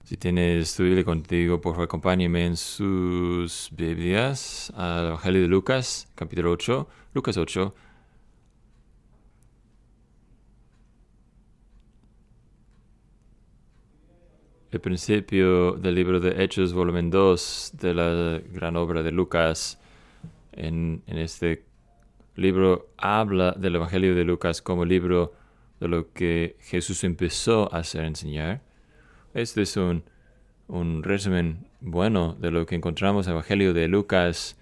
Si tienes tu Biblia contigo, por favor, acompáñenme en sus Biblias al Evangelio de Lucas, capítulo 8, Lucas 8. El principio del libro de Hechos, volumen 2 de la gran obra de Lucas. En este libro habla del Evangelio de Lucas como libro de lo que Jesús empezó a hacer enseñar. Este es un resumen bueno de lo que encontramos en el Evangelio de Lucas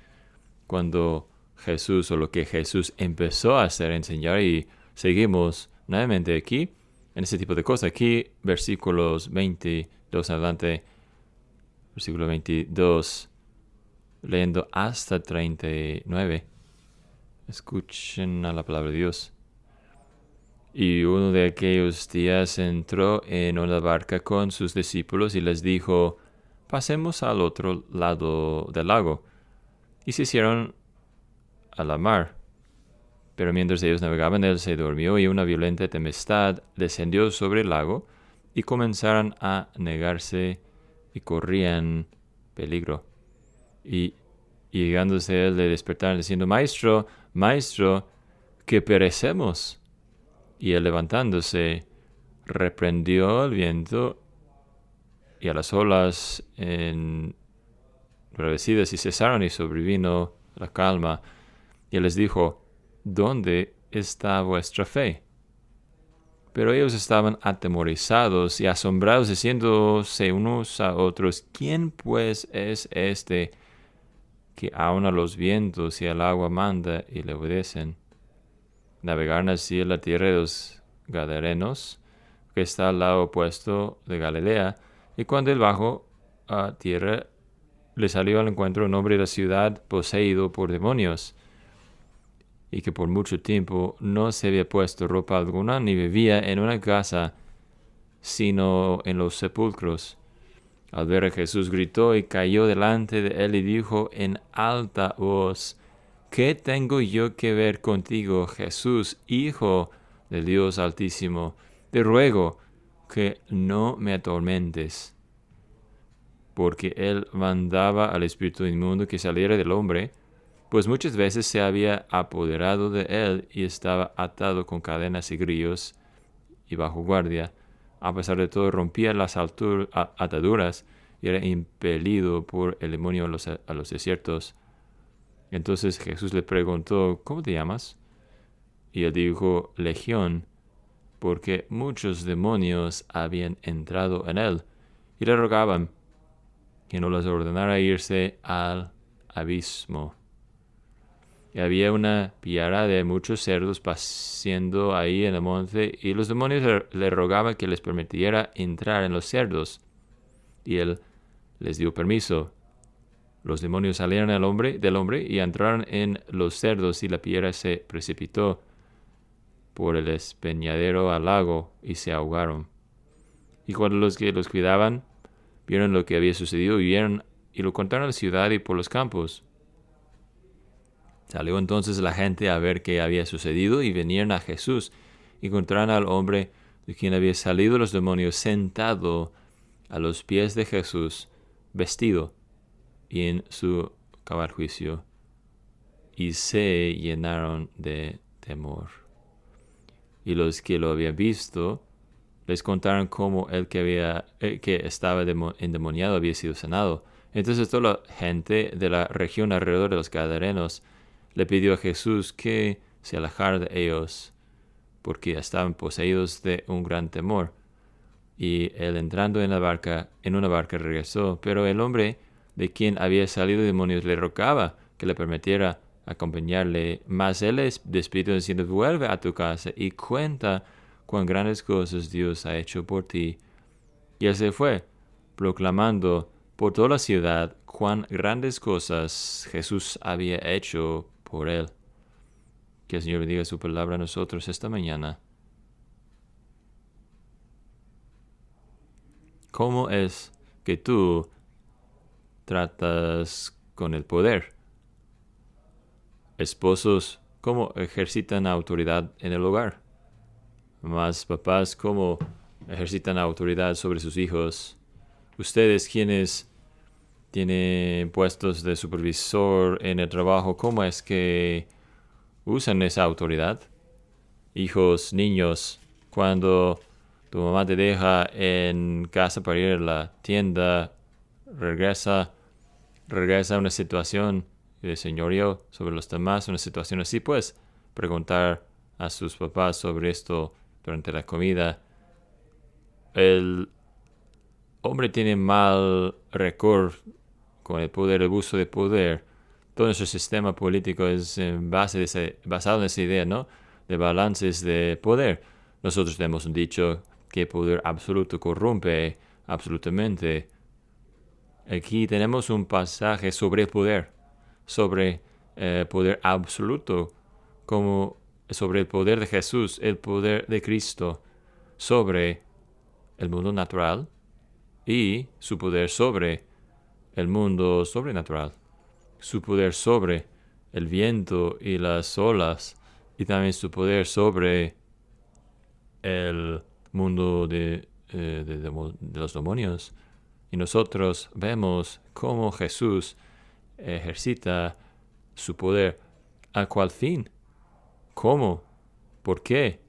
cuando Jesús, o lo que Jesús empezó a hacer enseñar, y seguimos nuevamente aquí en ese tipo de cosas. Aquí, versículos 22 adelante, versículo 22, leyendo hasta 39. Escuchen a la palabra de Dios. Y uno de aquellos días entró en una barca con sus discípulos y les dijo: pasemos al otro lado del lago. Y se hicieron a la mar. Pero mientras ellos navegaban, él se durmió, y una violenta tempestad descendió sobre el lago, y comenzaron a negarse y corrían peligro. Y llegándose él, le despertaron diciendo: Maestro, Maestro, que perecemos. Y él, levantándose, reprendió al viento y a las olas embravecidas, y cesaron, y sobrevino la calma. Y él les dijo: ¿dónde está vuestra fe? Pero ellos estaban atemorizados y asombrados, diciéndose unos a otros: ¿quién pues es este que aun a los vientos y al agua manda y le obedecen? Navegaron así en la tierra de los Gadarenos, que está al lado opuesto de Galilea. Y cuando él bajó a tierra, le salió al encuentro un hombre de la ciudad poseído por demonios, y que por mucho tiempo no se había puesto ropa alguna, ni vivía en una casa, sino en los sepulcros. Al ver a Jesús, gritó y cayó delante de él y dijo en alta voz: ¿qué tengo yo que ver contigo, Jesús, Hijo del Dios Altísimo? Te ruego que no me atormentes. Porque él mandaba al espíritu inmundo que saliera del hombre, pues muchas veces se había apoderado de él y estaba atado con cadenas y grillos y bajo guardia. A pesar de todo, rompía las ataduras y era impelido por el demonio a los desiertos. Entonces Jesús le preguntó: ¿cómo te llamas? Y él dijo: Legión, porque muchos demonios habían entrado en él, y le rogaban que no les ordenara irse al abismo. Y había una piara de muchos cerdos paciendo ahí en el monte, y los demonios le rogaban que les permitiera entrar en los cerdos. Y él les dio permiso. Los demonios salieron del hombre y entraron en los cerdos, y la piara se precipitó por el despeñadero al lago, y se ahogaron. Y cuando los que los cuidaban vieron lo que había sucedido, y lo contaron a la ciudad y por los campos. Salió entonces la gente a ver qué había sucedido, y vinieron a Jesús, y encontraron al hombre de quien había salido los demonios sentado a los pies de Jesús, vestido y en su cabal juicio, y se llenaron de temor. Y los que lo habían visto les contaron cómo el que estaba endemoniado había sido sanado. Entonces toda la gente de la región alrededor de los Gadarenos le pidió a Jesús que se alejara de ellos, porque estaban poseídos de un gran temor. Y él, entrando en una barca regresó. Pero el hombre de quien había salido demonios le rogaba que le permitiera acompañarle. Mas él les despidió diciendo: vuelve a tu casa y cuenta cuán grandes cosas Dios ha hecho por ti. Y él se fue, proclamando por toda la ciudad cuán grandes cosas Jesús había hecho por él. Que el Señor bendiga su palabra a nosotros esta mañana. ¿Cómo es que tú tratas con el poder? Esposos, ¿cómo ejercitan autoridad en el hogar? Mamás, papás, ¿cómo ejercitan autoridad sobre sus hijos? Ustedes quienes tienen puestos de supervisor en el trabajo, ¿cómo es que usan esa autoridad? Hijos, niños, cuando tu mamá te deja en casa para ir a la tienda, regresa a una situación de señorío sobre los demás, una situación así, pues preguntar a sus papás sobre esto durante la comida. El hombre tiene mal récord con el poder, el uso de poder. Todo nuestro sistema político es basado en esa idea, ¿no? De balances de poder. Nosotros tenemos un dicho que poder absoluto corrompe absolutamente. Aquí tenemos un pasaje sobre el poder, sobre poder absoluto, como sobre el poder de Jesús, el poder de Cristo, sobre el mundo natural y su poder sobre el mundo sobrenatural, su poder sobre el viento y las olas, y también su poder sobre el mundo de los demonios. Y nosotros vemos cómo Jesús ejercita su poder. ¿A cuál fin? ¿Cómo? ¿Por qué?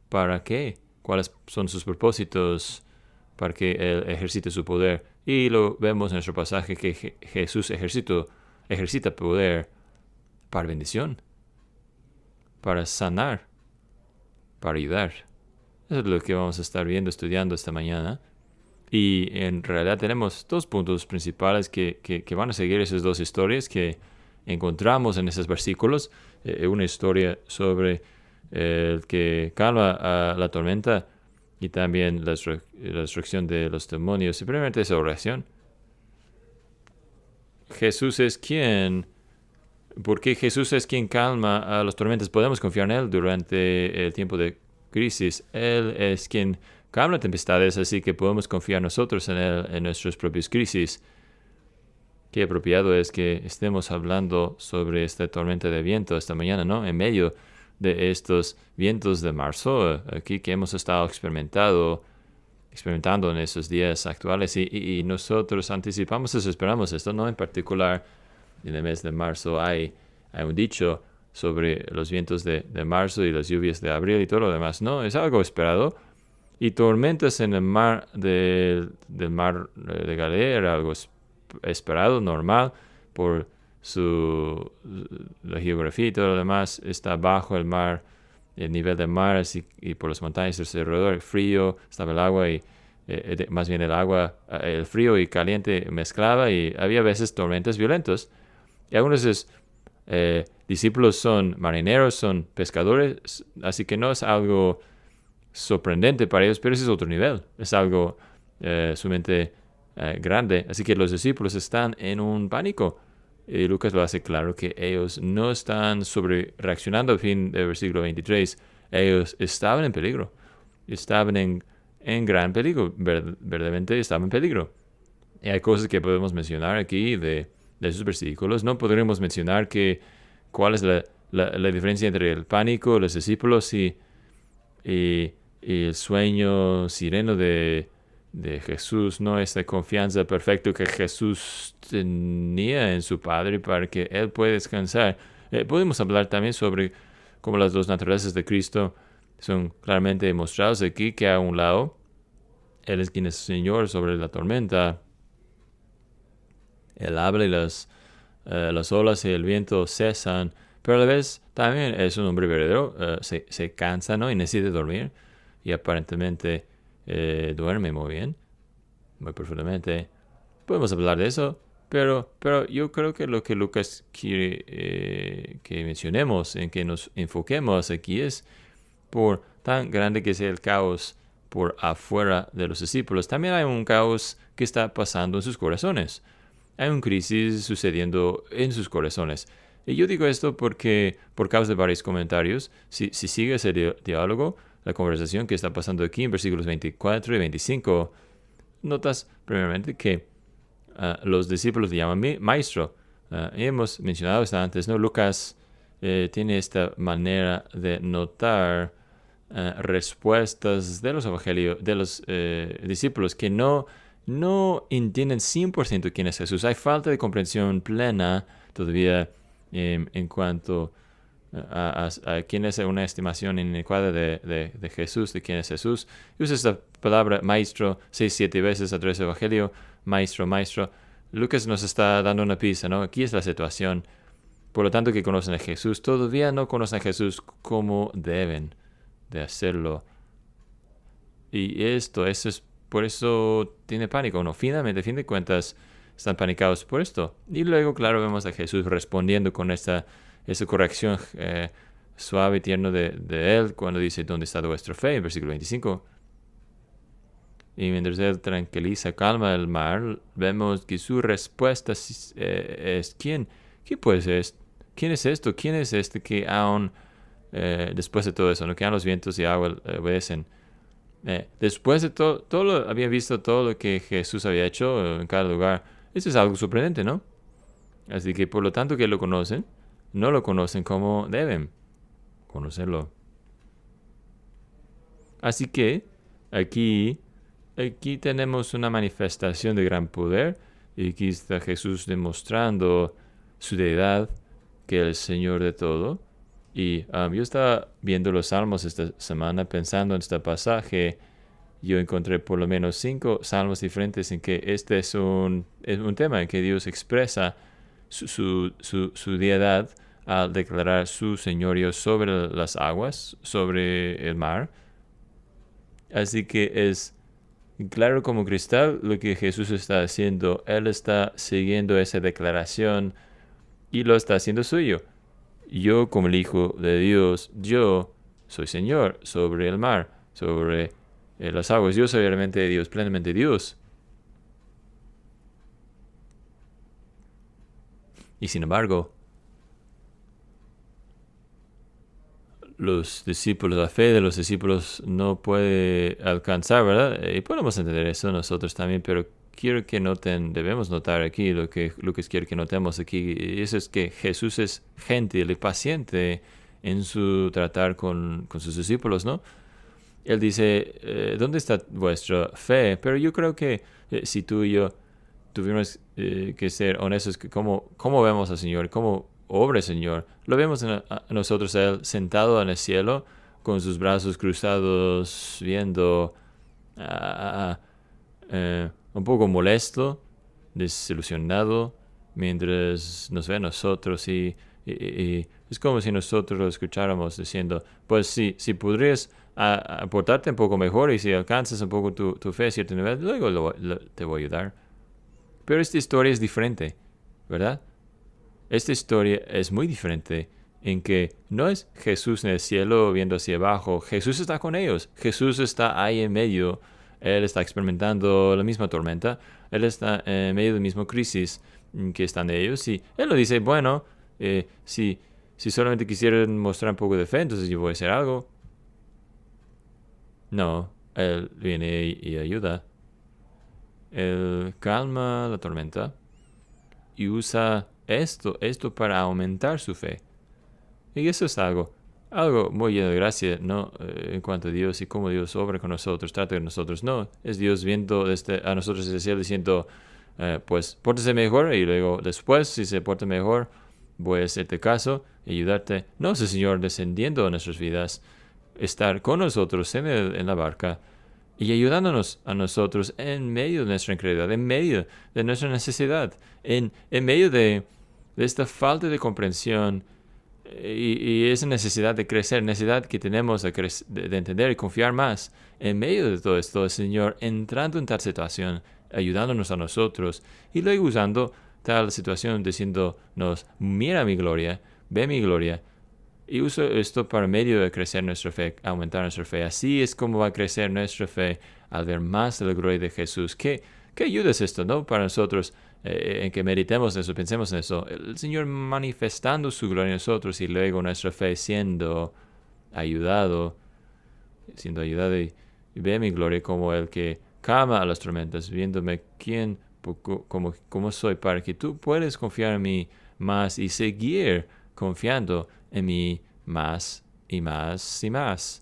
¿Para qué? ¿Cuáles son sus propósitos para que Él ejercite su poder? Y lo vemos en nuestro pasaje que Jesús ejercita poder para bendición, para sanar, para ayudar. Eso es lo que vamos a estar viendo, estudiando esta mañana. Y en realidad tenemos dos puntos principales que van a seguir esas dos historias que encontramos en esos versículos. Una historia sobre el que calma a la tormenta y también la destrucción de los demonios. Y primeramente esa oración. Jesús es quien, porque Jesús es quien calma a las tormentas. Podemos confiar en Él durante el tiempo de crisis. Él es quien calma tempestades, así que podemos confiar nosotros en Él en nuestras propias crisis. Qué apropiado es que estemos hablando sobre esta tormenta de viento esta mañana, ¿no? En medio de estos vientos de marzo, aquí que hemos estado experimentando en esos días actuales y nosotros anticipamos eso, esperamos esto, ¿no? En particular, en el mes de marzo hay un dicho sobre los vientos de marzo y las lluvias de abril y todo lo demás, ¿no? Es algo esperado. Y tormentas en el mar del mar de Galilea era algo esperado, normal, por la geografía y todo lo demás. Está bajo el mar, el nivel del mar, así, y por las montañas alrededor, el frío, estaba el agua y más bien el agua, el frío y caliente mezclaba y había veces tormentas violentas. Y algunos discípulos son marineros, son pescadores, así que no es algo sorprendente para ellos, pero ese es otro nivel, es algo sumamente grande, así que los discípulos están en un pánico y Lucas lo hace claro que ellos no están reaccionando al fin del versículo 23, ellos estaban en peligro, estaban en gran peligro, verdaderamente estaban en peligro. Y hay cosas que podemos mencionar aquí de esos versículos. No podremos mencionar cuál es la diferencia entre el pánico de los discípulos y el sueño sireno de Jesús, ¿no? Esta confianza perfecta que Jesús tenía en su Padre para que Él pueda descansar. Podemos hablar también sobre cómo las dos naturalezas de Cristo son claramente demostradas aquí, que a un lado, Él es quien es Señor sobre la tormenta. Él habla y las olas y el viento cesan, pero a la vez también es un hombre verdadero, se cansa, ¿no? Y necesita dormir. Y aparentemente duerme muy bien, muy profundamente. Podemos hablar de eso, pero yo creo que lo que Lucas quiere que mencionemos, en que nos enfoquemos aquí es, por tan grande que sea el caos por afuera de los discípulos, también hay un caos que está pasando en sus corazones. Hay una crisis sucediendo en sus corazones. Y yo digo esto porque, por causa de varios comentarios, si sigues el diálogo, la conversación que está pasando aquí en versículos 24 y 25, notas primeramente que los discípulos le llaman maestro. Hemos mencionado esto antes, ¿no? Lucas tiene esta manera de notar respuestas de los evangelios, de los discípulos que no no entienden 100% quién es Jesús. Hay falta de comprensión plena todavía en cuanto a quién es una estimación inadecuada de Jesús, de quién es Jesús. Y usa esta palabra maestro 6-7 veces a través del Evangelio. Maestro, maestro. Lucas nos está dando una pista, ¿no? Aquí es la situación. Por lo tanto, que conocen a Jesús, todavía no conocen a Jesús como deben de hacerlo. Y eso es, por eso tiene pánico, ¿no? Finalmente, a fin de cuentas, están panicados por esto. Y luego, claro, vemos a Jesús respondiendo con esa corrección suave y tierna de él cuando dice, ¿dónde está vuestra fe? En versículo 25. Y mientras él tranquiliza, calma el mar, vemos que su respuesta es ¿quién? ¿Quién puede ser esto? ¿Quién es esto? ¿Quién es este que aún, después de todo eso, ¿no? Que aún los vientos y agua obedecen? Después de todo habían visto todo lo que Jesús había hecho en cada lugar. Eso es algo sorprendente, ¿no? Así que por lo tanto que lo conocen, no lo conocen como deben conocerlo. Así que aquí tenemos una manifestación de gran poder y aquí está Jesús demostrando su deidad, que es el Señor de todo. Y yo estaba viendo los salmos esta semana pensando en este pasaje. Yo encontré por lo menos 5 salmos diferentes en que este es un tema en que Dios expresa su deidad al declarar su señorío sobre las aguas, sobre el mar. Así que es claro como cristal lo que Jesús está haciendo. Él está siguiendo esa declaración y lo está haciendo suyo. Yo, como el Hijo de Dios, yo soy Señor sobre el mar, sobre las aguas. Yo soy realmente Dios, plenamente Dios. Y sin embargo, los discípulos, la fe de los discípulos no puede alcanzar, ¿verdad? Y podemos entender eso nosotros también, pero quiero que noten, debemos notar aquí lo que Lucas quiere que notemos aquí, y eso es que Jesús es gentil y paciente en su tratar con sus discípulos, ¿no? Él dice, ¿dónde está vuestra fe? Pero yo creo que si tú y yo tuvimos que ser honestos, ¿cómo vemos al Señor? ¿Cómo obra el Señor? Lo vemos a nosotros, a Él sentado en el cielo, con sus brazos cruzados, viendo un poco molesto, desilusionado, mientras nos ve a nosotros y es como si nosotros lo escucháramos diciendo, pues si podrías portarte un poco mejor y si alcanzas un poco tu fe a cierto nivel, luego te voy a ayudar. Pero esta historia es diferente, ¿verdad? Esta historia es muy diferente en que no es Jesús en el cielo viendo hacia abajo. Jesús está con ellos. Jesús está ahí en medio. Él está experimentando la misma tormenta. Él está en medio de la misma crisis que están ellos. Y Él lo dice, bueno, si solamente quisieran mostrar un poco de fe, entonces yo voy a hacer algo. No, Él viene y ayuda. Él calma la tormenta y usa esto para aumentar su fe. Y eso es algo muy lleno de gracia, ¿no? En cuanto a Dios y cómo Dios obra con nosotros, trata con nosotros. No, es Dios viendo a nosotros desde el cielo diciendo, pues, pórtese mejor y luego después, si se porta mejor, voy a hacerte caso y ayudarte. No es el Señor descendiendo a nuestras vidas, estar con nosotros en la barca y ayudándonos a nosotros en medio de nuestra incredulidad, en medio de nuestra necesidad, en medio de esta falta de comprensión y esa necesidad de crecer, necesidad que tenemos de entender y confiar más. En medio de todo esto, el Señor entrando en tal situación, ayudándonos a nosotros y luego usando tal situación diciéndonos, mira mi gloria, ve mi gloria. Y uso esto para medio de crecer nuestra fe, aumentar nuestra fe. Así es como va a crecer nuestra fe al ver más de la gloria de Jesús. ¿Qué ayuda es esto, no? Para nosotros, en que meditemos en eso, pensemos en eso. El Señor manifestando su gloria en nosotros y luego nuestra fe siendo ayudada y ve mi gloria como el que calma a las tormentas, viéndome cómo soy, para que tú puedas confiar en mí más y seguir confiando en mí más y más y más.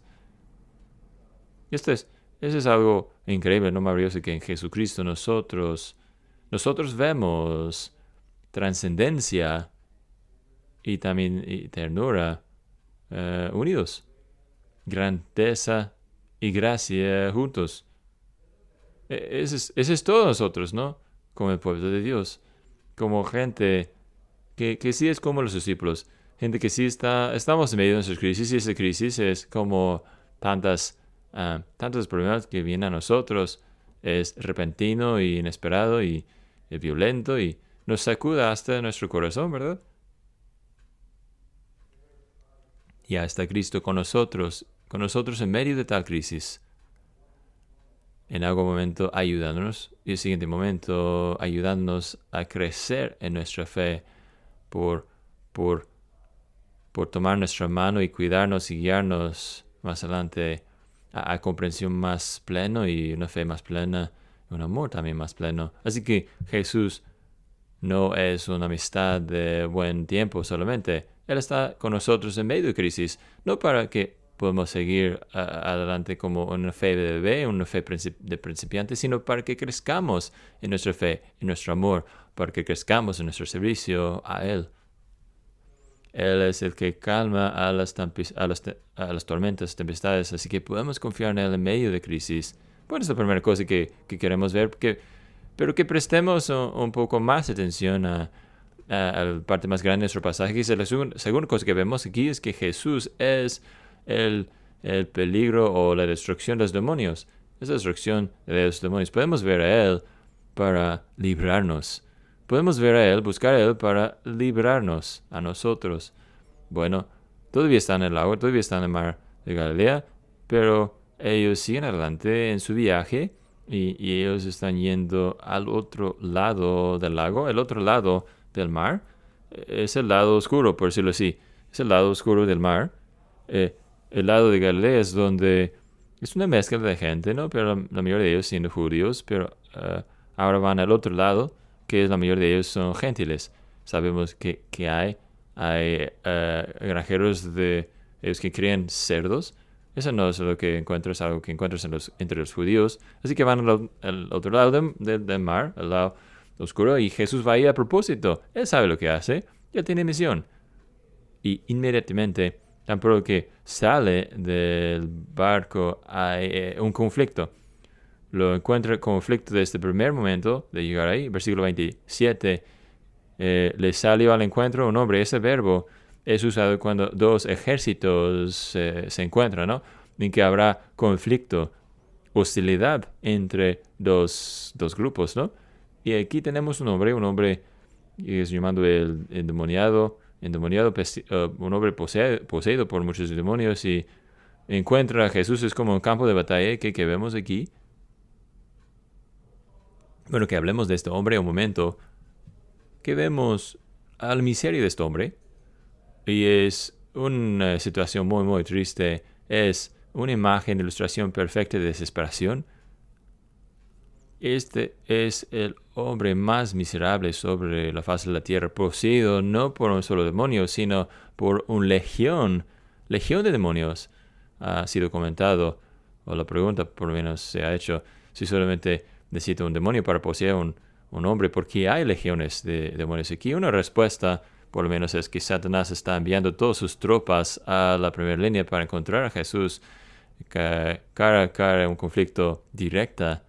Esto es Eso es algo increíble, no maravilloso, que en Jesucristo nosotros vemos trascendencia y también ternura unidos. Grandeza y gracia juntos. Ese es todo nosotros, ¿no? Como el pueblo de Dios. Como gente que sí es como los discípulos. Gente que sí estamos en medio de nuestras crisis y esa crisis es como tantos problemas que vienen a nosotros. Es repentino y inesperado y violento y nos sacuda hasta nuestro corazón, ¿verdad? Y hasta Cristo con nosotros en medio de tal crisis. En algún momento ayudándonos y el siguiente momento ayudándonos a crecer en nuestra fe por, por, por tomar nuestra mano y cuidarnos y guiarnos más adelante a comprensión más pleno y una fe más plena, un amor también más pleno. Así que Jesús no es una amistad de buen tiempo solamente. Él está con nosotros en medio de crisis, no para que podamos seguir adelante como una fe de bebé, una fe de principiante, sino para que crezcamos en nuestra fe, en nuestro amor, para que crezcamos en nuestro servicio a Él. Él es el que calma a las tormentas, tempestades, así que podemos confiar en Él en medio de crisis. Bueno, es la primera cosa que queremos ver, pero que prestemos un poco más atención a la parte más grande de nuestro pasaje. Y la segunda cosa que vemos aquí es que Jesús es el peligro o la destrucción de los demonios. Es la destrucción de los demonios. Podemos ver a Él para librarnos. Podemos ver a Él, buscar a Él para librarnos a nosotros. Bueno, todavía están en el agua, todavía están en el mar de Galilea, pero ellos siguen adelante en su viaje y ellos están yendo al otro lado del lago. El otro lado del mar es el lado oscuro, por decirlo así. Es el lado oscuro del mar. El lado de Galilea es donde es una mezcla de gente, ¿no? Pero la mayoría de ellos siendo judíos, pero ahora van al otro lado, que es la mayoría de ellos son gentiles. Sabemos que hay granjeros de ellos que crían cerdos. Eso no es lo que encuentras, algo que encuentras entre los judíos. Así que van al otro lado del mar, al lado oscuro, y Jesús va ahí a propósito. Él sabe lo que hace, él tiene misión. Y inmediatamente, tan pronto que sale del barco, hay un conflicto. Lo encuentra el conflicto desde el primer momento de llegar ahí. Versículo 27. Le salió al encuentro un hombre. Ese verbo es usado cuando dos ejércitos se encuentran, ¿no? En que habrá conflicto, hostilidad entre dos grupos, ¿no? Y aquí tenemos un hombre que es llamado el endemoniado, un hombre poseído por muchos demonios, y encuentra a Jesús. Es como un campo de batalla que vemos aquí. Bueno, que hablemos de este hombre un momento, que vemos al miseria de este hombre, y es una situación muy, muy triste. Es una imagen, ilustración perfecta de desesperación. Este es el hombre más miserable sobre la faz de la tierra, poseído no por un solo demonio, sino por una legión de demonios. Ha sido comentado, o la pregunta por lo menos se ha hecho, si solamente necesita un demonio para poseer un hombre, porque hay legiones de demonios. Aquí una respuesta, por lo menos, es que Satanás está enviando todas sus tropas a la primera línea para encontrar a Jesús cara a cara, un conflicto directo.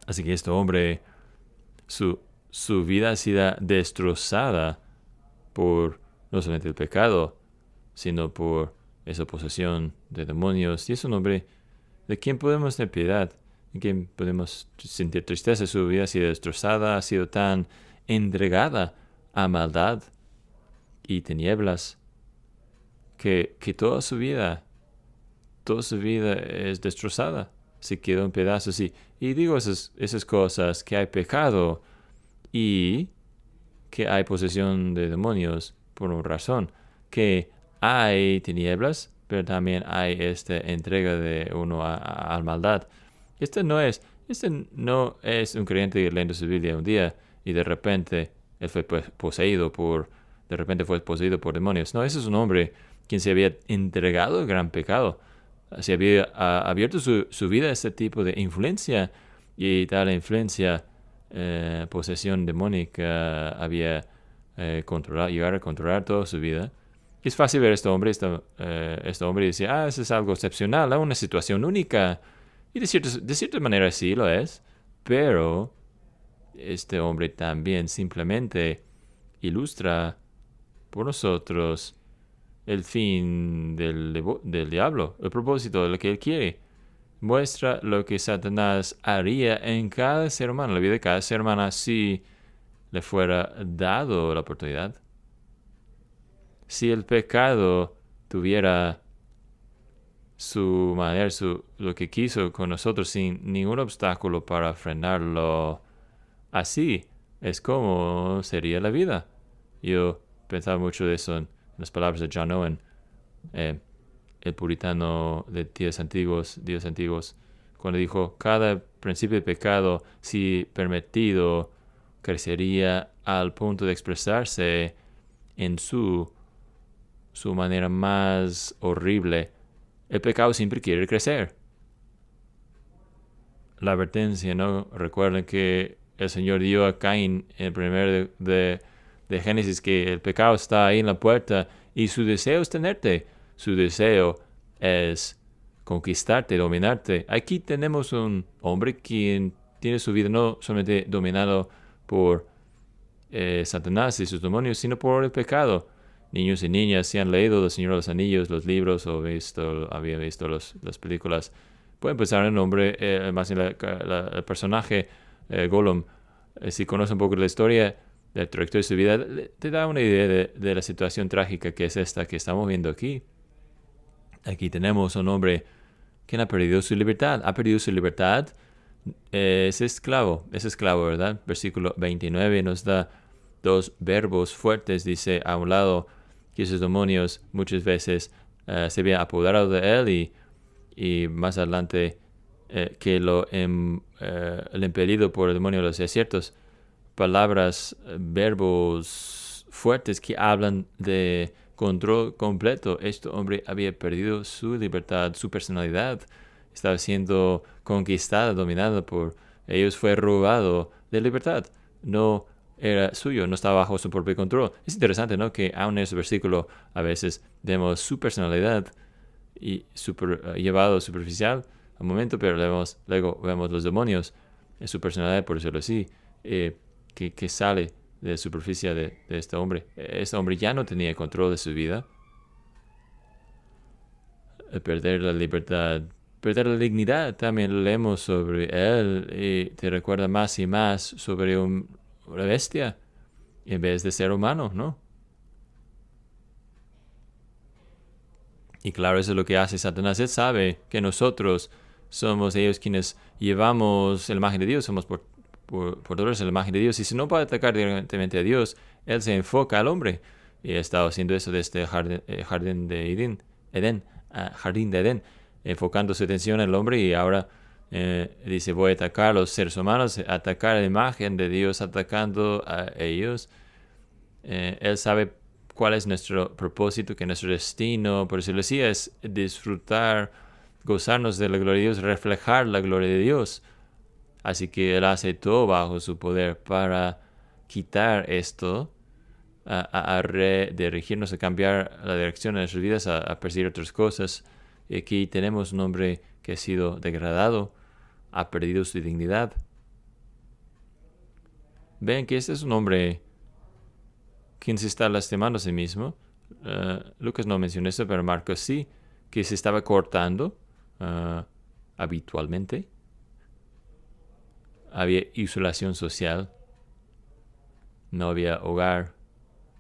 Así que este hombre, su vida ha sido destrozada por no solamente el pecado, sino por esa posesión de demonios. Y es un hombre de quien podemos tener piedad, de quien podemos sentir tristeza. Su vida ha sido destrozada, ha sido tan entregada a maldad y tinieblas, que toda su vida es destrozada. Se quedó en pedazos. Y digo esas cosas, que hay pecado y que hay posesión de demonios por una razón, que hay tinieblas, pero también hay esta entrega de uno a maldad. Este no es un creyente leyendo su Biblia un día y de repente él fue poseído por demonios. No, ese es un hombre quien se había entregado al gran pecado, se había abierto su vida a este tipo de influencia, y tal influencia, posesión demónica, había llegado a controlar toda su vida. Y es fácil ver a este hombre y decir, eso es algo excepcional, una situación única. Y de cierta manera sí lo es, pero este hombre también simplemente ilustra por nosotros el fin del diablo, el propósito de lo que él quiere. Muestra lo que Satanás haría en cada ser humano, la vida de cada ser humano, si le fuera dado la oportunidad. Si el pecado tuviera su manera, lo que quiso con nosotros sin ningún obstáculo para frenarlo, así es como sería la vida. Yo pensaba mucho de eso en las palabras de John Owen, el puritano de días antiguos, cuando dijo, cada principio de pecado, si permitido, crecería al punto de expresarse en su manera más horrible. El pecado siempre quiere crecer. La advertencia, ¿no? Recuerden que el Señor dio a Caín en el primer de Génesis que el pecado está ahí en la puerta y su deseo es tenerte. Su deseo es conquistarte, dominarte. Aquí tenemos un hombre quien tiene su vida no solamente dominado por Satanás y sus demonios, sino por el pecado. Niños y niñas, si han leído Los Señor de los Anillos, los libros, o habían visto las películas, pueden pensar en el nombre, más en el personaje Gollum. Si conocen un poco de la historia, la trayectoria de su vida, te da una idea de la situación trágica que es esta que estamos viendo aquí. Aquí tenemos un hombre quien ha perdido su libertad. Ha perdido su libertad. Es esclavo, ¿verdad? Versículo 29 nos da dos verbos fuertes. Dice, a un lado, que esos demonios muchas veces se habían apoderado de él, y más adelante que el impelido por el demonio de los desiertos. Palabras, verbos fuertes que hablan de control completo. Este hombre había perdido su libertad, su personalidad. Estaba siendo conquistada, dominada por ellos. Fue robado de libertad. No era suyo, no estaba bajo su propio control. Es interesante, ¿no? Que aún en ese versículo a veces vemos su personalidad y llevado superficial al momento, pero luego vemos los demonios en su personalidad, por decirlo así, que sale de la superficie de este hombre. Este hombre ya no tenía control de su vida. Perder la libertad, perder la dignidad, también leemos sobre él, y te recuerda más y más sobre una bestia en vez de ser humano, ¿no? Y claro, eso es lo que hace Satanás. Él sabe que nosotros somos ellos quienes llevamos la imagen de Dios, somos portadores de la imagen de Dios. Y si no puede atacar directamente a Dios, él se enfoca al hombre. Y ha estado haciendo eso desde jardín de Edén, enfocando su atención al hombre, y ahora dice, voy a atacar a los seres humanos, atacar a la imagen de Dios, atacando a ellos. Él sabe cuál es nuestro propósito, que nuestro destino, por decirlo así, es disfrutar, gozarnos de la gloria de Dios, reflejar la gloria de Dios. Así que Él hace todo bajo su poder para quitar esto, a redirigirnos, a cambiar la dirección de nuestras vidas, a perseguir otras cosas. Y aquí tenemos un hombre que ha sido degradado, ha perdido su dignidad. Ven que este es un hombre quien se está lastimando a sí mismo. Lucas no mencionó eso, pero Marcos sí, que se estaba cortando habitualmente. Había isolación social. No había hogar.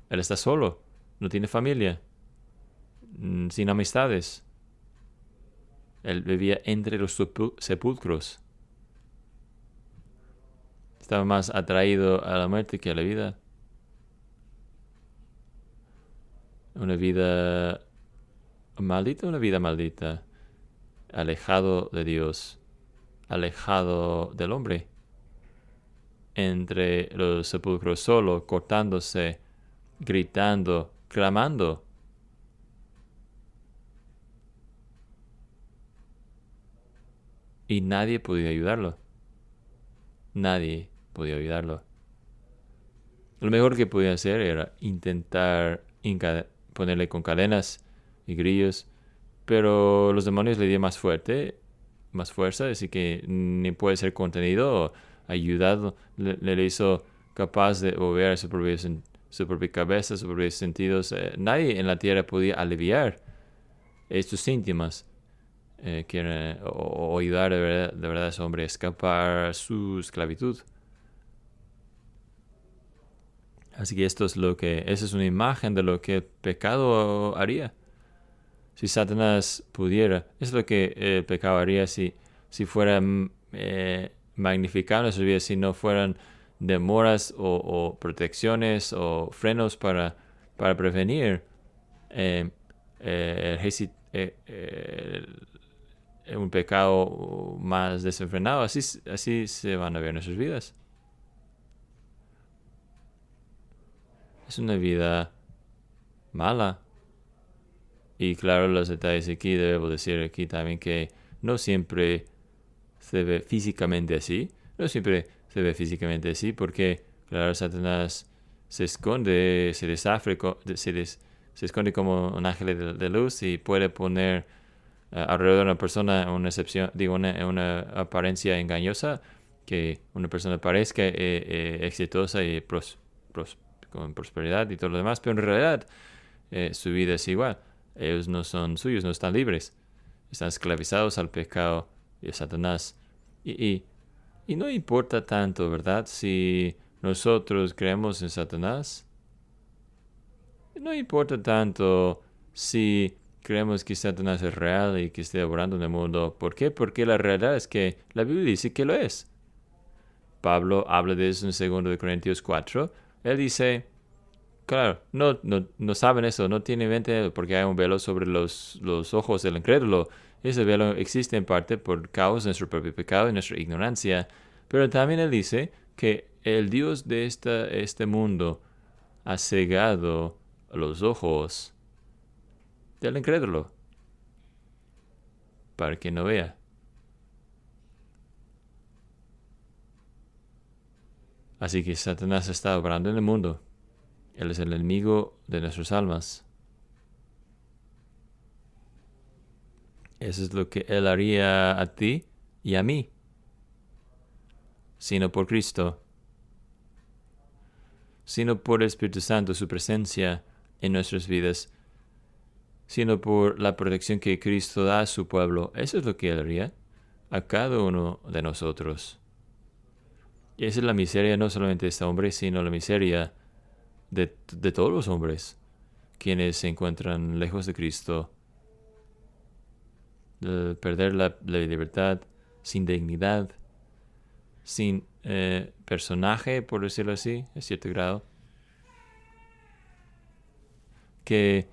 Él está solo. No tiene familia. Sin amistades. Él vivía entre los sepulcros. Estaba más atraído a la muerte que a la vida. Una vida maldita. Alejado de Dios. Alejado del hombre. Entre los sepulcros, solo, cortándose, gritando, clamando. y nadie podía ayudarlo. Nadie podía ayudarlo. Lo mejor que podía hacer era intentar ponerle con cadenas y grillos, pero los demonios le dieron más fuerza, así que ni puede ser contenido o ayudado. Le hizo capaz de mover su propia cabeza, sus propios sentidos. Nadie en la tierra podía aliviar estos síntomas o ayudar de verdad a ese hombre a escapar a su esclavitud. Así que esa es una imagen de lo que el pecado haría. Si Satanás pudiera, es lo que el pecado haría si fuera magnificado en nuestras vidas, si no fueran demoras o protecciones o frenos para prevenir eh, un pecado más desenfrenado. Así se van a ver nuestras vidas. Es una vida mala. Y claro, los detalles aquí, debo decir aquí también que no siempre se ve físicamente así. No siempre se ve físicamente así porque, claro, Satanás se esconde, se esconde como un ángel de luz y puede poner alrededor de una persona una apariencia engañosa, que una persona parezca exitosa y con prosperidad y todo lo demás, pero en realidad su vida es igual. Ellos no son suyos, no están libres. Están esclavizados al pecado y a Satanás. Y no importa tanto, ¿verdad? Si nosotros creemos en Satanás. No importa tanto si creemos que Satanás es real y que esté obrando en el mundo. ¿Por qué? Porque la realidad es que la Biblia dice que lo es. Pablo habla de eso en 2 Corintios 4. Él dice, claro, no saben eso, no tienen mente porque hay un velo sobre los ojos del incrédulo. Ese velo existe en parte por causa de nuestro propio pecado y nuestra ignorancia. Pero también él dice que el Dios de este mundo ha cegado los ojos del incrédulo para que no vea. Así que Satanás está obrando en el mundo. Él es el enemigo de nuestras almas. Eso es lo que Él haría a ti y a mí, sino por Cristo, sino por el Espíritu Santo, su presencia en nuestras vidas, sino por la protección que Cristo da a su pueblo. Eso es lo que Él haría a cada uno de nosotros. Y esa es la miseria no solamente de este hombre, sino la miseria de todos los hombres, quienes se encuentran lejos de Cristo, de perder la libertad, sin dignidad, sin personaje, por decirlo así, a cierto grado. Que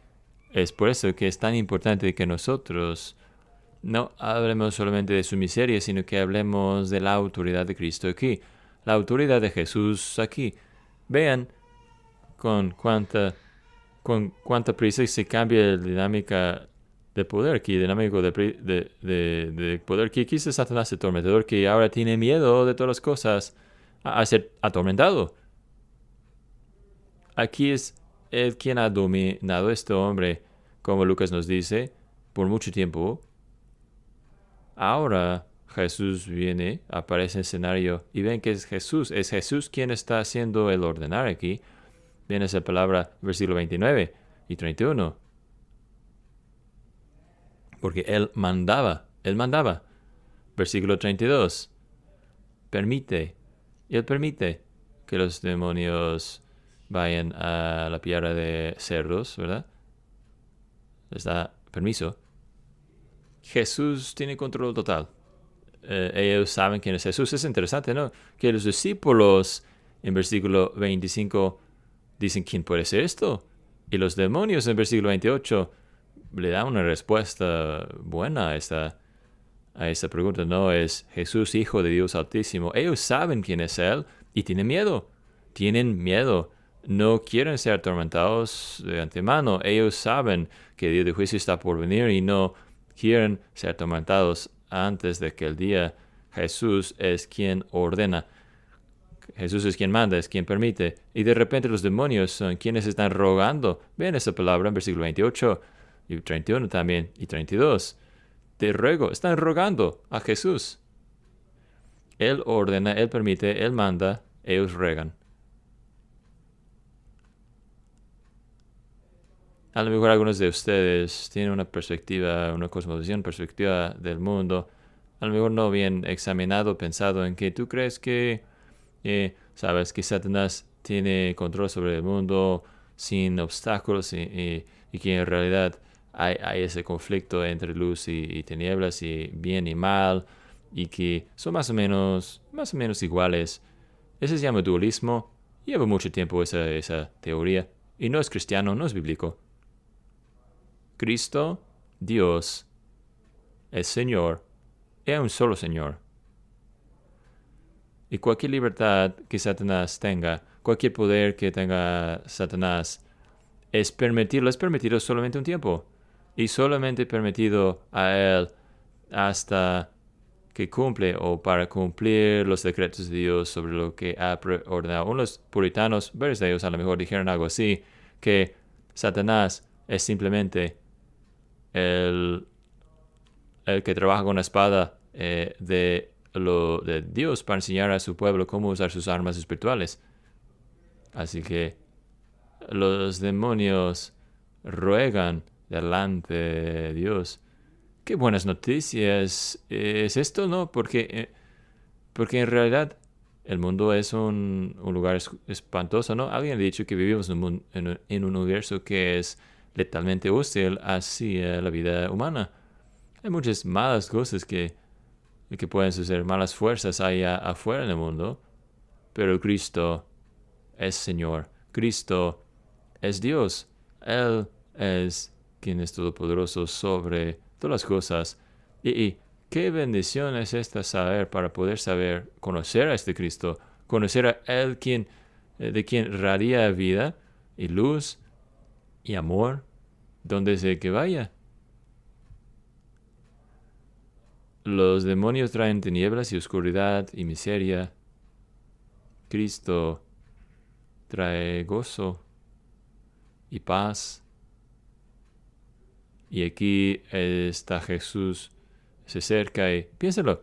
es por eso que es tan importante que nosotros no hablemos solamente de su miseria, sino que hablemos de la autoridad de Cristo aquí, la autoridad de Jesús aquí. Vean con cuánta prisa se cambia la dinámica de poder aquí, dinámico de poder que aquí es Satanás, el atormentador, que ahora tiene miedo de todas las cosas a ser atormentado. Aquí es él quien ha dominado a este hombre, como Lucas nos dice, por mucho tiempo. Ahora Jesús viene, aparece en el escenario y ven que es Jesús quien está haciendo el ordenar aquí. Viene esa palabra, versículo 29 y 31. Porque Él mandaba. Versículo 32. Él permite que los demonios vayan a la piara de cerdos, ¿verdad? Les da permiso. Jesús tiene control total. Ellos saben quién es Jesús. Es interesante, ¿no? Que los discípulos en versículo 25 dicen, ¿quién puede ser esto? Y los demonios en versículo 28 le dan una respuesta buena a esta pregunta. No es Jesús, Hijo de Dios Altísimo. Ellos saben quién es Él y tienen miedo. No quieren ser atormentados de antemano. Ellos saben que el día de juicio está por venir y no quieren ser atormentados antes de aquel día, Jesús es quien ordena. Jesús es quien manda, es quien permite. Y de repente los demonios son quienes están rogando. Ven esa palabra en versículo 28 y 31 también y 32. Te ruego, están rogando a Jesús. Él ordena, Él permite, Él manda, ellos ruegan. A lo mejor algunos de ustedes tienen una perspectiva, una cosmovisión, perspectiva del mundo, a lo mejor no bien examinado, pensado en que tú crees que, sabes, que Satanás tiene control sobre el mundo sin obstáculos y que en realidad hay ese conflicto entre luz y tinieblas y bien y mal y que son más o menos iguales. Ese se llama dualismo. Lleva mucho tiempo esa teoría y no es cristiano, no es bíblico. Cristo, Dios, es Señor, es un solo Señor. Y cualquier libertad que Satanás tenga, cualquier poder que tenga Satanás, es permitido solamente un tiempo. Y solamente permitido a él hasta que cumple o para cumplir los decretos de Dios sobre lo que ha ordenado. Unos puritanos, varios de ellos a lo mejor dijeron algo así, que Satanás es simplemente el que trabaja con la espada de Dios para enseñar a su pueblo cómo usar sus armas espirituales. Así que los demonios ruegan delante de Dios. Qué buenas noticias es esto, ¿no? Porque en realidad el mundo es un lugar espantoso, ¿no? Alguien ha dicho que vivimos en un universo que es letalmente hostil hacia la vida humana. Hay muchas malas cosas que pueden suceder, malas fuerzas allá afuera en el mundo, pero Cristo es Señor. Cristo es Dios. Él es quien es todopoderoso sobre todas las cosas. Y qué bendición es esta saber, para poder saber, conocer a este Cristo, conocer a Él de quien radia vida y luz y amor, donde sea que vaya. Los demonios traen tinieblas y oscuridad y miseria. Cristo trae gozo y paz. Y aquí está Jesús, se acerca y piénsalo,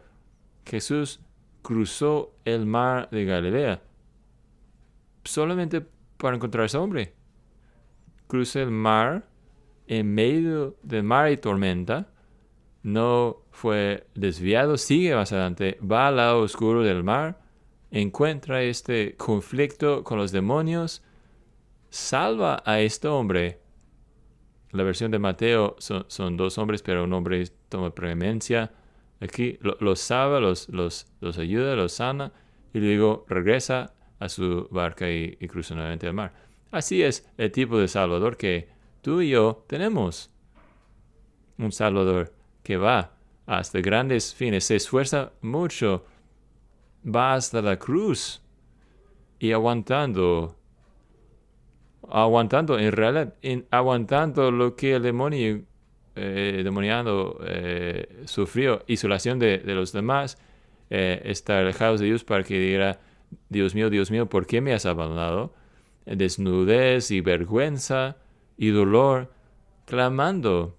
Jesús cruzó el mar de Galilea solamente para encontrar a ese hombre. Cruza el mar en medio del mar y tormenta. No fue desviado, sigue más adelante, va al lado oscuro del mar, encuentra este conflicto con los demonios, salva a este hombre. La versión de Mateo son dos hombres, pero un hombre toma preeminencia. Aquí los salva, los ayuda, los sana y luego regresa a su barca y cruza nuevamente el mar. Así es el tipo de Salvador que tú y yo tenemos. Un Salvador que va hasta grandes fines, se esfuerza mucho, va hasta la cruz y aguantando en realidad, aguantando lo que el demoniado sufrió, isolación de los demás, estar alejados de Dios para que diga, Dios mío, ¿por qué me has abandonado? Desnudez y vergüenza y dolor, clamando.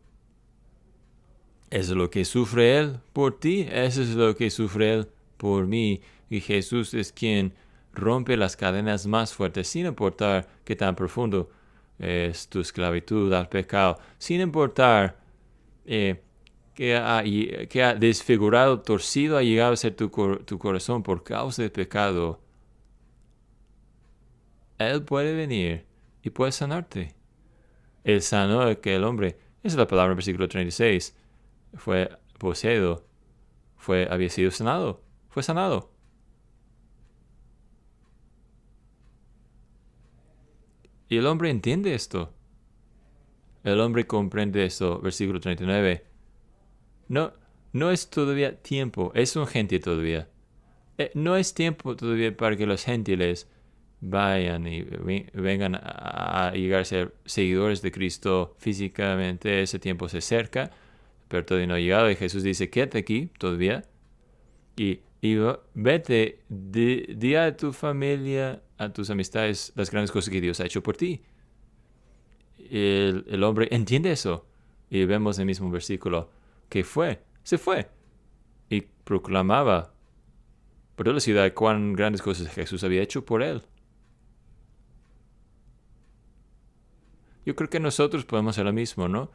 Eso es lo que sufre Él por ti, eso es lo que sufre Él por mí. Y Jesús es quien rompe las cadenas más fuertes, sin importar qué tan profundo es tu esclavitud al pecado, sin importar que ha desfigurado, torcido ha llegado a ser tu corazón por causa del pecado. Él puede venir y puede sanarte. Él sanó a aquel hombre. Esa es la palabra en versículo 36. Fue poseído, había sido sanado, fue sanado. Y el hombre entiende esto. El hombre comprende esto. Versículo 39. No es todavía tiempo, es un gentil todavía. No es tiempo todavía para que los gentiles vayan y vengan a llegar a ser seguidores de Cristo físicamente. Ese tiempo se acerca. pero todavía no ha llegado. Y Jesús dice, quédate aquí todavía. Y vete, di a tu familia, a tus amistades, las grandes cosas que Dios ha hecho por ti. El hombre entiende eso. Y vemos en el mismo versículo que se fue. Y proclamaba por toda la ciudad cuán grandes cosas Jesús había hecho por él. Yo creo que nosotros podemos hacer lo mismo, ¿no?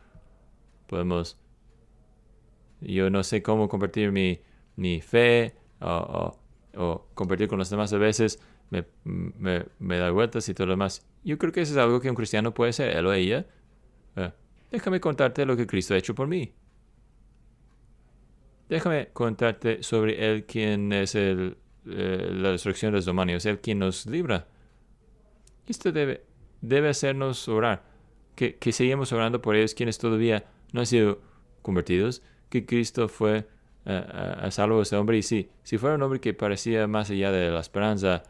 Yo no sé cómo compartir mi fe o compartir con los demás a veces. Me da vueltas y todo lo demás. Yo creo que eso es algo que un cristiano puede hacer, él o ella. Déjame contarte lo que Cristo ha hecho por mí. Déjame contarte sobre Él, quien es la destrucción de los demonios, Él quien nos libra. Esto debe hacernos orar. Que sigamos orando por ellos quienes todavía no han sido convertidos. Que Cristo fue a salvo de ese hombre. Y si fuera un hombre que parecía más allá de la esperanza,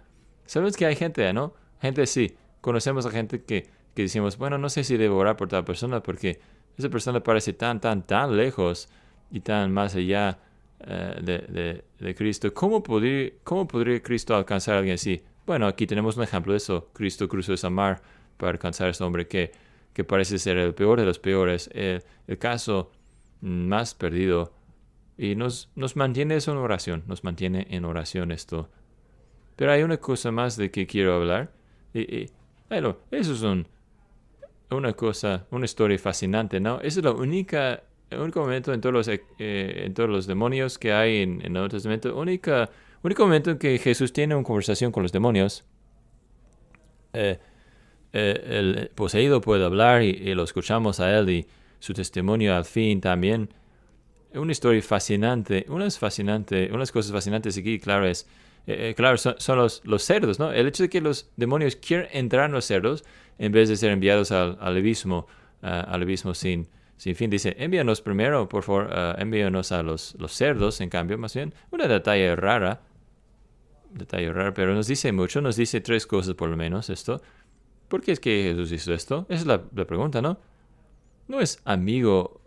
sabemos que hay gente, ¿no? Gente sí. Conocemos a gente que decimos, bueno, no sé si debo orar por tal persona porque esa persona parece tan lejos y tan más allá de Cristo. ¿Cómo podría Cristo alcanzar a alguien así? Bueno, aquí tenemos un ejemplo de eso. Cristo cruzó esa mar para alcanzar a este hombre que parece ser el peor de los peores, el caso más perdido. Y nos mantiene eso en oración, nos mantiene en oración esto. Pero hay una cosa más de que quiero hablar. Bueno, eso es una historia fascinante, ¿no? Ese es el único momento en todos los demonios que hay en el Nuevo Testamento, único momento en que Jesús tiene una conversación con los demonios. El poseído puede hablar y lo escuchamos a él y su testimonio al fin también. Una historia fascinante. Unas cosas fascinantes aquí, claro, son los cerdos, ¿no? El hecho de que los demonios quieren entrar en los cerdos en vez de ser enviados al abismo sin fin. Dice, envíanos primero, por favor, envíanos a los cerdos, en cambio, más bien. Una detalle rara, pero nos dice mucho, nos dice 3 cosas por lo menos esto. ¿Por qué es que Jesús hizo esto? Esa es la pregunta, ¿no? No es amigo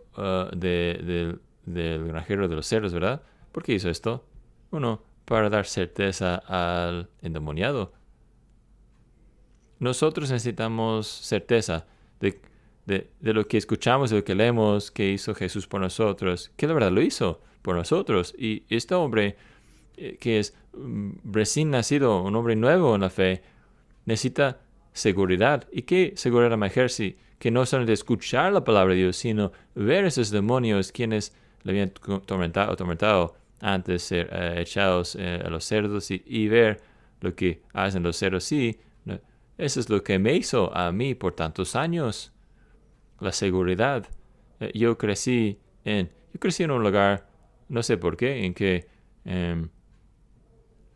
del granjero de los cerdos, ¿verdad? ¿Por qué hizo esto? Uno, para dar certeza al endemoniado. Nosotros necesitamos certeza de lo que escuchamos, de lo que leemos, que hizo Jesús por nosotros, que la verdad lo hizo por nosotros. Y este hombre, que es recién nacido, un hombre nuevo en la fe, necesita seguridad. ¿Y qué seguridad mejor que no solamente escuchar la palabra de Dios, sino ver esos demonios quienes le habían tormentado antes de ser echados a los cerdos y ver lo que hacen los cerdos? Sí, eso es lo que me hizo a mí por tantos años. La seguridad. Yo crecí en un lugar, no sé por qué, en que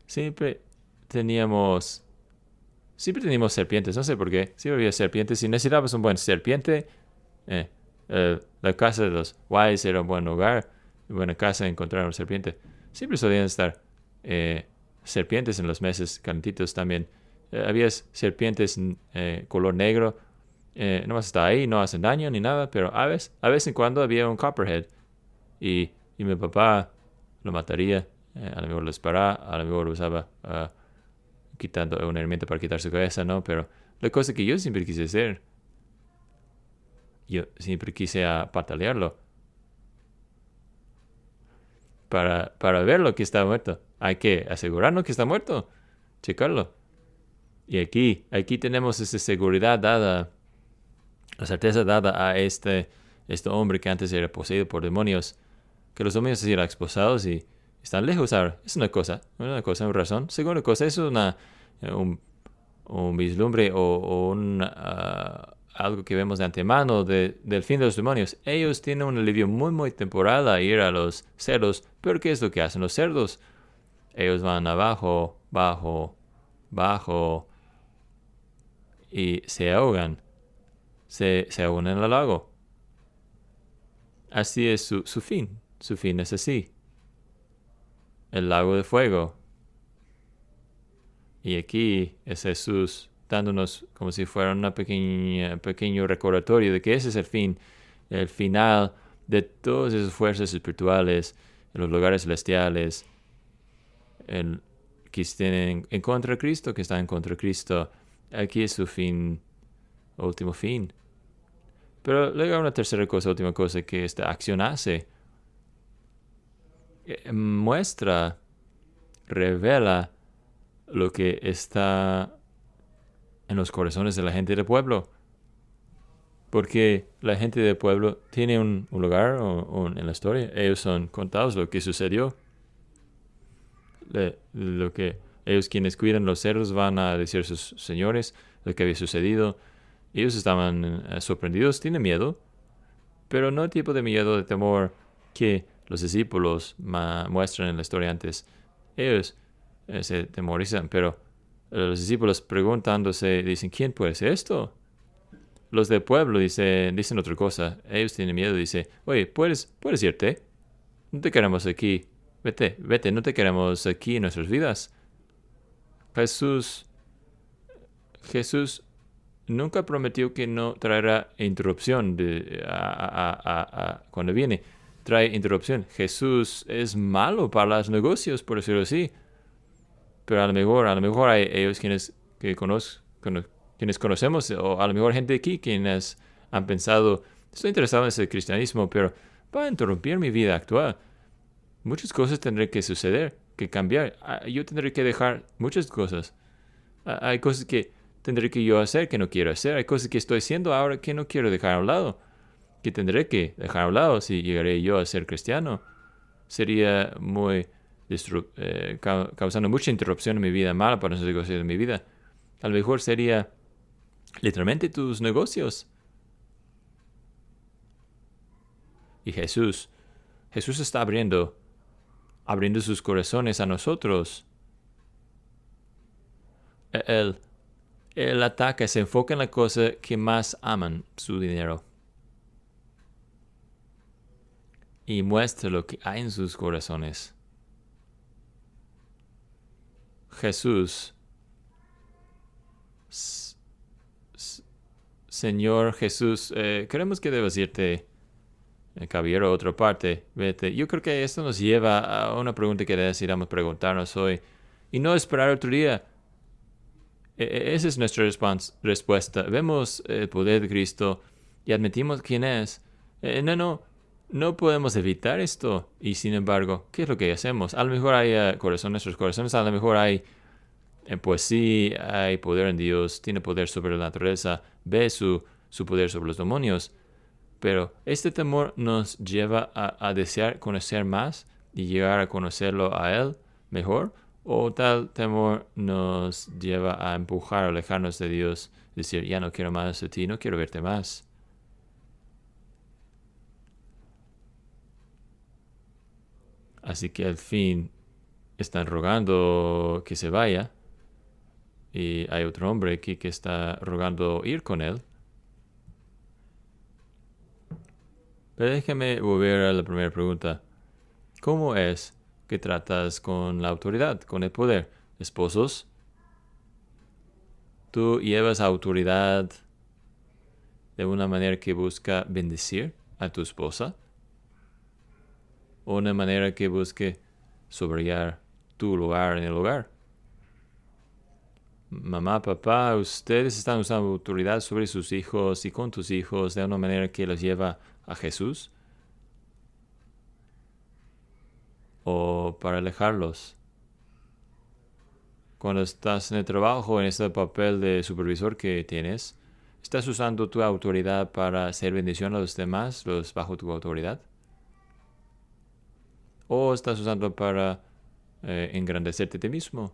siempre teníamos serpientes, no sé por qué. Siempre había serpientes. Si necesitabas un buen serpiente, la casa de los Wise era un buen lugar, una buena casa de encontrar una serpiente. Siempre solían estar serpientes en los meses calentitos también. Había serpientes color negro. No más está ahí, no hacen daño ni nada, pero a vez en cuando había un copperhead. Y mi papá lo mataría. A lo mejor lo disparaba, a lo mejor lo usaba quitando una herramienta para quitar su cabeza, ¿no? Pero la cosa que yo siempre quise hacer, yo siempre quise patalearlo para verlo que está muerto. Hay que asegurarnos que está muerto, checarlo. Y aquí tenemos esa seguridad dada, la certeza dada a este hombre que antes era poseído por demonios, que los demonios se eran expulsados y están lejos ahora. Es una razón. Segunda cosa, es un vislumbre o algo que vemos de antemano del fin de los demonios. Ellos tienen un alivio muy temporal a ir a los cerdos, pero ¿qué es lo que hacen los cerdos? Ellos van abajo, bajo, y se ahogan. Se ahogan en el lago. Así es su fin. Su fin es así. El lago de fuego. Y aquí es Jesús dándonos como si fuera una pequeño recordatorio de que ese es el fin, el final de todas esas fuerzas espirituales en los lugares celestiales, que estén en contra de Cristo, que están en contra de Cristo. Aquí es su fin, último fin. Pero luego una tercera cosa, última cosa que esta acción hace. Muestra, revela lo que está en los corazones de la gente del pueblo. Porque la gente del pueblo tiene un lugar en la historia. Ellos son contados lo que sucedió. Lo que ellos quienes cuidan los cerdos van a decir a sus señores lo que había sucedido. Ellos estaban sorprendidos, tienen miedo, pero no el tipo de miedo, de temor que los discípulos muestran en la historia antes. Ellos se temorizan, pero los discípulos preguntándose, dicen, ¿quién puede ser esto? Los del pueblo dicen otra cosa. Ellos tienen miedo, dicen, oye, ¿puedes irte? No te queremos aquí. Vete, no te queremos aquí en nuestras vidas. Jesús nunca prometió que no traerá interrupción cuando viene. Trae interrupción. Jesús es malo para los negocios, por decirlo así. Pero a lo mejor hay ellos quienes conocemos, o a lo mejor gente aquí quienes han pensado, estoy interesado en ese cristianismo, pero va a interrumpir mi vida actual. Muchas cosas tendré que suceder, que cambiar. Yo tendré que dejar muchas cosas. Hay cosas que tendré que yo hacer que no quiero hacer. Hay cosas que estoy haciendo ahora que no quiero dejar a un lado, que tendré que dejar a un lado si llegaré yo a ser cristiano. Sería muy causando mucha interrupción en mi vida, mala para los negocios de mi vida. A lo mejor sería literalmente tus negocios. Y Jesús está abriendo sus corazones a nosotros. Él ataca, se enfoca en la cosa que más aman, su dinero. Y muestra lo que hay en sus corazones. Jesús, Señor Jesús, queremos que debas irte, caballero, a otra parte. Vete. Yo creo que esto nos lleva a una pregunta que deberíamos preguntarnos hoy. Y no esperar otro día. Esa es nuestra respuesta. Vemos el poder de Cristo y admitimos quién es. No podemos evitar esto. Y sin embargo, ¿qué es lo que hacemos? A lo mejor hay nuestros corazones, a lo mejor hay pues sí, hay poder en Dios, tiene poder sobre la naturaleza, ve su poder sobre los demonios. Pero este temor nos lleva a desear conocer más y llegar a conocerlo a Él mejor. O tal temor nos lleva a empujar, a alejarnos de Dios, decir, ya no quiero más de ti, no quiero verte más. Así que al fin están rogando que se vaya. Y hay otro hombre aquí que está rogando ir con él. Pero déjame volver a la primera pregunta. ¿Cómo es que tratas con la autoridad, con el poder? Esposos, ¿tú llevas autoridad de una manera que busca bendecir a tu esposa? ¿O una manera que busque subrayar tu lugar en el hogar? Mamá, papá, ustedes están usando autoridad sobre sus hijos y con tus hijos de una manera que los lleva a Jesús, o para alejarlos. Cuando estás en el trabajo, en este papel de supervisor que tienes, ¿estás usando tu autoridad para hacer bendición a los demás, los bajo tu autoridad? ¿O estás usando para engrandecerte a ti mismo?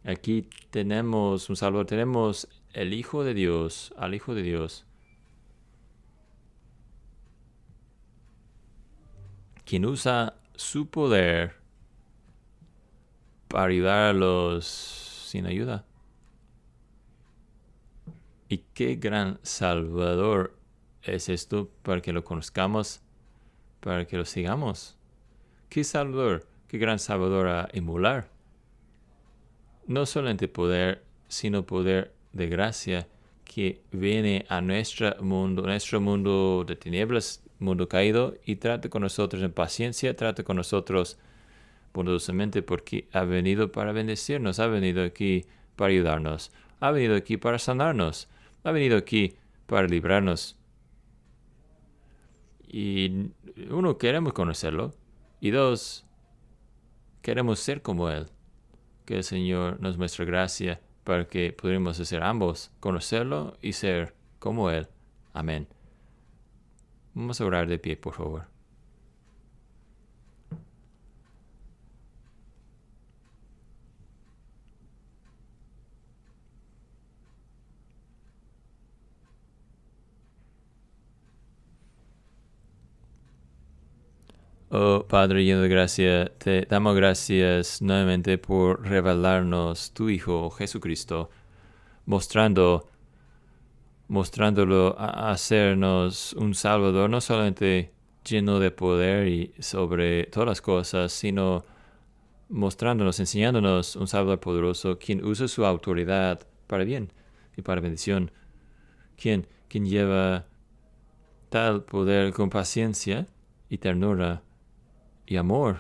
Aquí tenemos un Salvador, tenemos el Hijo de Dios, al Hijo de Dios, quien usa su poder para ayudar a los sin ayuda. Y qué gran Salvador es esto para que lo conozcamos, para que lo sigamos. Qué Salvador, qué gran Salvador a emular. No solamente poder, sino poder de gracia que viene a nuestro mundo de tinieblas, mundo caído y trate con nosotros en paciencia, trate con nosotros bondadosamente porque ha venido para bendecirnos, ha venido aquí para ayudarnos, ha venido aquí para sanarnos, ha venido aquí para librarnos. Y uno, queremos conocerlo, y dos, queremos ser como Él. Que el Señor nos muestre gracia para que podamos hacer ambos, conocerlo y ser como Él. Amén. Vamos a orar de pie, por favor. Oh Padre lleno de gracia, te damos gracias nuevamente por revelarnos tu Hijo Jesucristo, mostrándolo a hacernos un Salvador, no solamente lleno de poder y sobre todas las cosas, sino mostrándonos, enseñándonos un Salvador poderoso, quien usa su autoridad para bien y para bendición, quien lleva tal poder con paciencia y ternura y amor.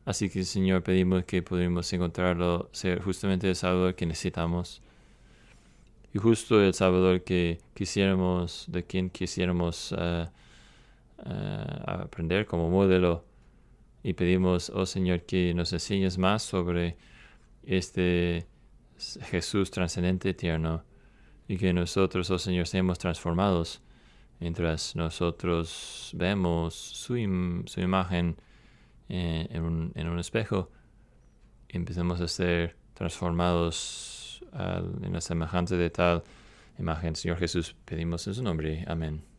Así que, Señor, pedimos que podamos encontrarlo, ser justamente el Salvador que necesitamos. Y justo el Salvador que quisiéramos, de quien quisiéramos aprender como modelo. Y pedimos, oh Señor, que nos enseñes más sobre este Jesús trascendente, tierno. Y que nosotros, oh Señor, seamos transformados mientras nosotros vemos su imagen en un espejo y empezamos a ser transformados en la semejanza de tal imagen. Señor Jesús, pedimos en su nombre. Amén.